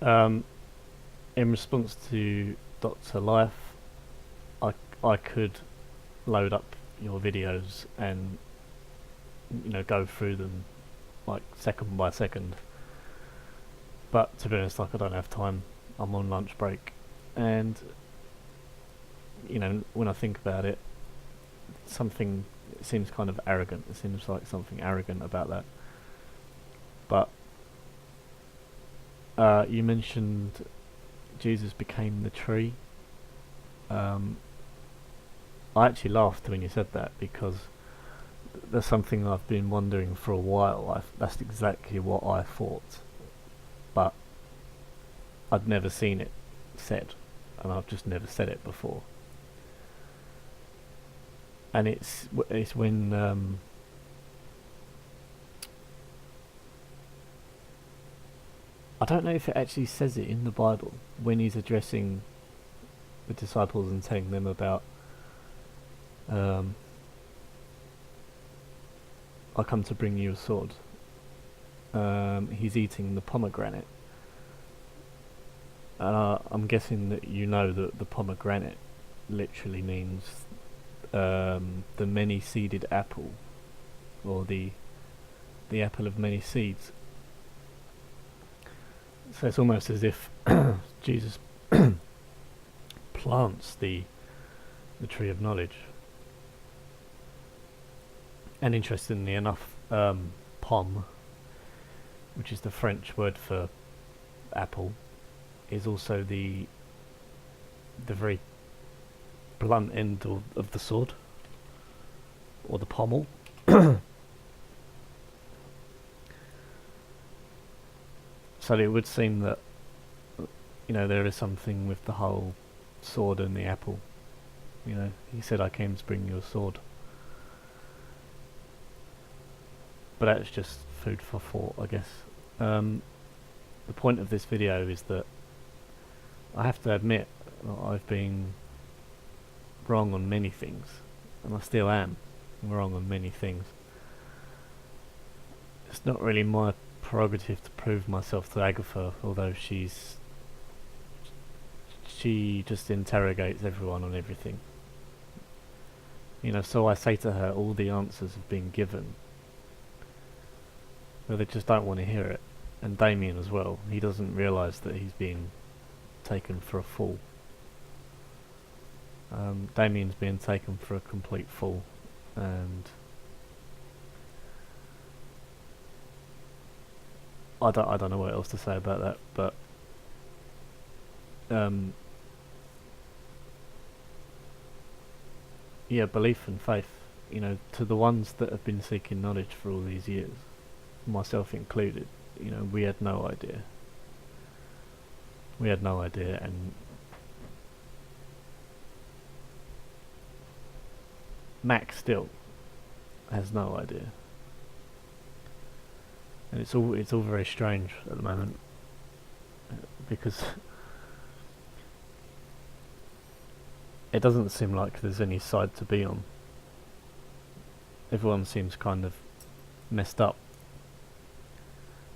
Um, in response to Doctor Life, I I could load up your videos and go through them like second by second. But to be honest, like I don't have time. I'm on lunch break, and when I think about it, something it seems kind of arrogant. It seems like something arrogant about that. But you mentioned Jesus became the tree. Um, I actually laughed when you said that because that's something I've been wondering for a while. That's exactly what I thought, but I'd never seen it said, and I've just never said it before. And it's when I don't know if it actually says it in the Bible when he's addressing the disciples and telling them about um, I come to bring you a sword. He's eating the pomegranate. I'm guessing that you know that the pomegranate literally means the many-seeded apple, or the apple of many seeds. So it's almost as if Jesus plants the tree of knowledge. And interestingly enough, pomme, which is the French word for apple, is also the very blunt end of the sword, or the pommel. So it would seem that there is something with the whole sword and the apple. He said, "I came to bring you a sword," but that's just food for thought, I guess. The point of this video is that I have to admit that I've been wrong on many things, and I still am wrong on many things. It's not really my prerogative to prove myself to Agatha, although she just interrogates everyone on everything. So I say to her, all the answers have been given, but they just don't want to hear it. And Damien as well, he doesn't realise that he's being taken for a fool. Damien's being taken for a complete fool, and I don't know what else to say about that, but yeah, belief and faith, to the ones that have been seeking knowledge for all these years, myself included, we had no idea. We had no idea, and Mac still has no idea. And it's all very strange at the moment, because it doesn't seem like there's any side to be on. Everyone seems kind of messed up.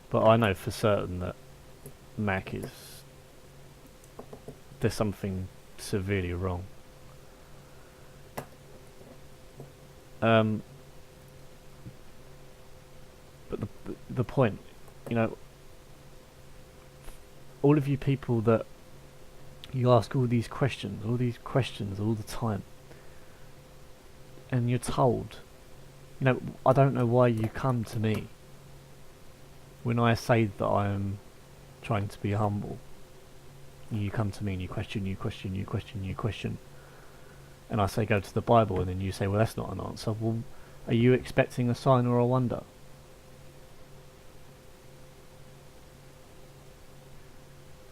But I know for certain that Mac there's something severely wrong. But the point, all of you people that you ask all these questions all the time, and you're told, I don't know why you come to me when I say that I am trying to be humble. You come to me and you question, and I say go to the Bible, and then you say, well, that's not an answer. Well, are you expecting a sign or a wonder?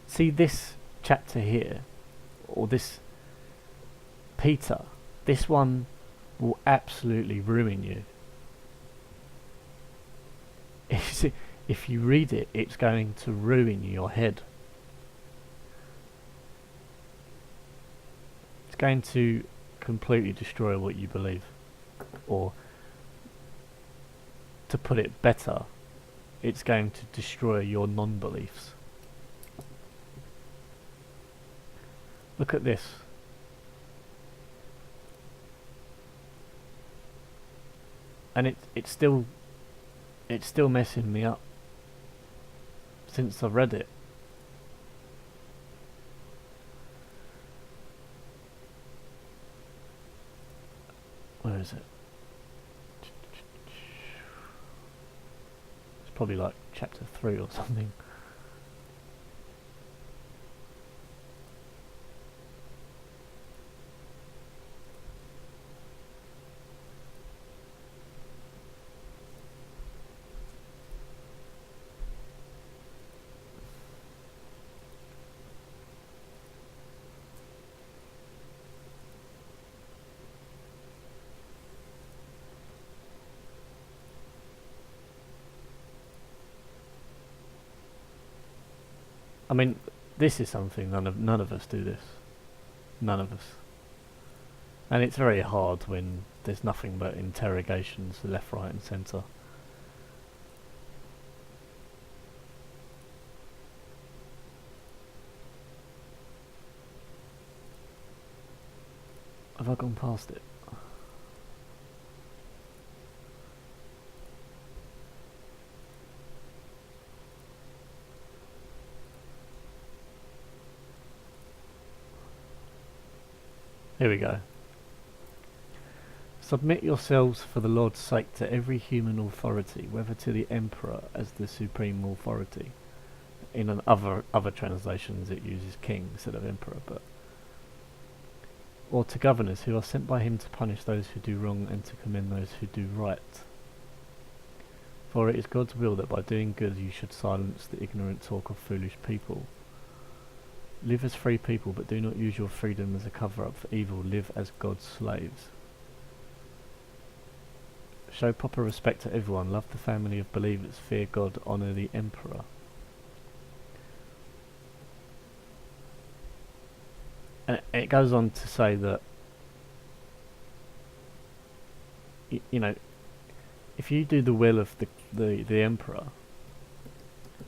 See, this chapter here, or this Peter, this one will absolutely ruin you. If you read it, it's going to ruin your head. It's going to completely destroy what you believe. Or, to put it better, it's going to destroy your non-beliefs. look at this. And it's still messing me up since I've read it. Where is it? It's probably like chapter 3 or something. I mean, this is something none of us do this. None of us. And it's very hard when there's nothing but interrogations left, right and centre. Have I gone past it? Here we go. Submit yourselves for the Lord's sake to every human authority, whether to the emperor as the supreme authority. In other translations it uses king instead of emperor, but or to governors who are sent by him to punish those who do wrong and to commend those who do right. For it is God's will that by doing good you should silence the ignorant talk of foolish people. Live as free people, but do not use your freedom as a cover-up for evil. Live as God's slaves. Show proper respect to everyone. Love the family of believers. Fear God. Honour the emperor. And it goes on to say that, you know, if you do the will of the emperor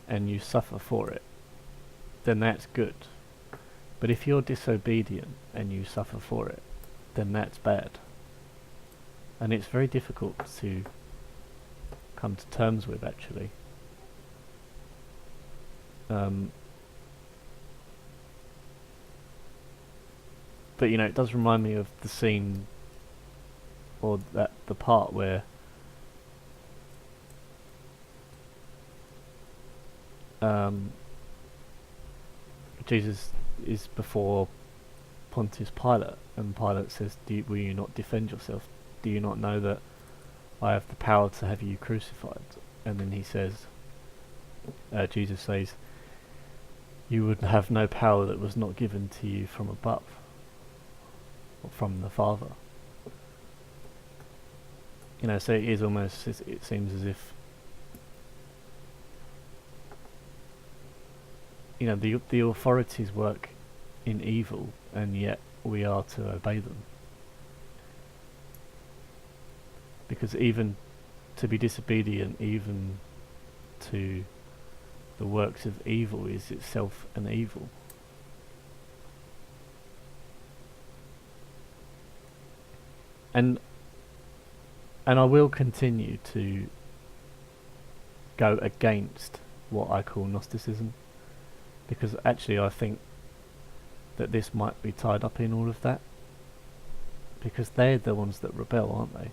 and you suffer for it, then that's good. But if you're disobedient and you suffer for it, then that's bad. And it's very difficult to come to terms with, actually. But you know, it does remind me of the scene, or the part where Jesus is before Pontius Pilate, and Pilate says, will you not defend yourself? Do you not know that I have the power to have you crucified? And then he says, Jesus says, you would have no power that was not given to you from above, or from the Father. You know, so it is almost, it seems as if, you know, the authorities work in evil, and yet we are to obey them. Because even to be disobedient, even to the works of evil, is itself an evil. And I will continue to go against what I call Gnosticism, because actually I think that this might be tied up in all of that, because they're the ones that rebel, aren't they?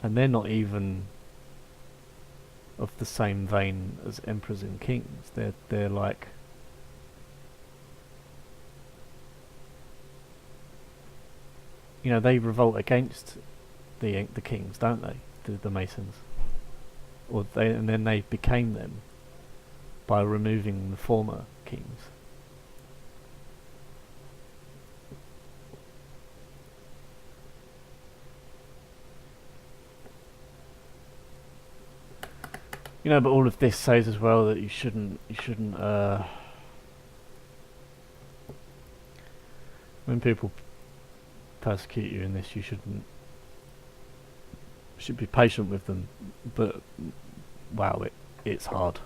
And they're not even of the same vein as emperors and kings. They're like, you know, they revolt against the kings, don't they? The Masons, and then they became them by removing the former kings. You know, but all of this says as well that you shouldn't when people persecute you in this, you should be patient with them, but wow, it's hard.